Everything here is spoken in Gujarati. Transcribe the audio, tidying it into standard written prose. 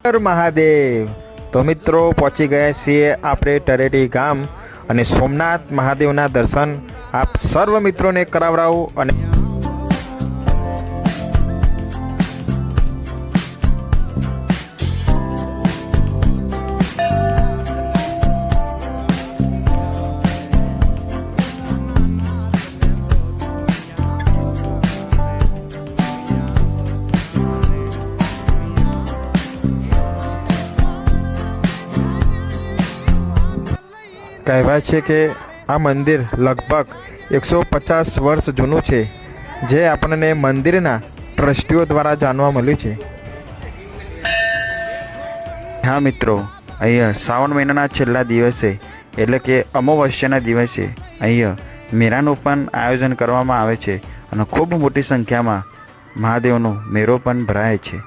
હર મહાદેવ। તો મિત્રો પહોંચી ગયા છીએ આપણે તરેટી ગામ અને સોમનાથ મહાદેવના દર્શન આપ સર્વ મિત્રોને કરાવડાવું અને કહેવાય છે કે આ મંદિર લગભગ 150 વર્ષ જૂનું છે, જે આપણને મંદિરના ટ્રસ્ટીઓ દ્વારા જાણવા મળ્યું છે। હા મિત્રો, અહીંયા શ્રાવણ મહિનાના છેલ્લા દિવસે એટલે કે અમાવસ્યાના દિવસે અહીંયા મેળાનું પણ આયોજન કરવામાં આવે છે અને ખૂબ મોટી સંખ્યામાં મહાદેવનો મેળો પણ ભરાય છે।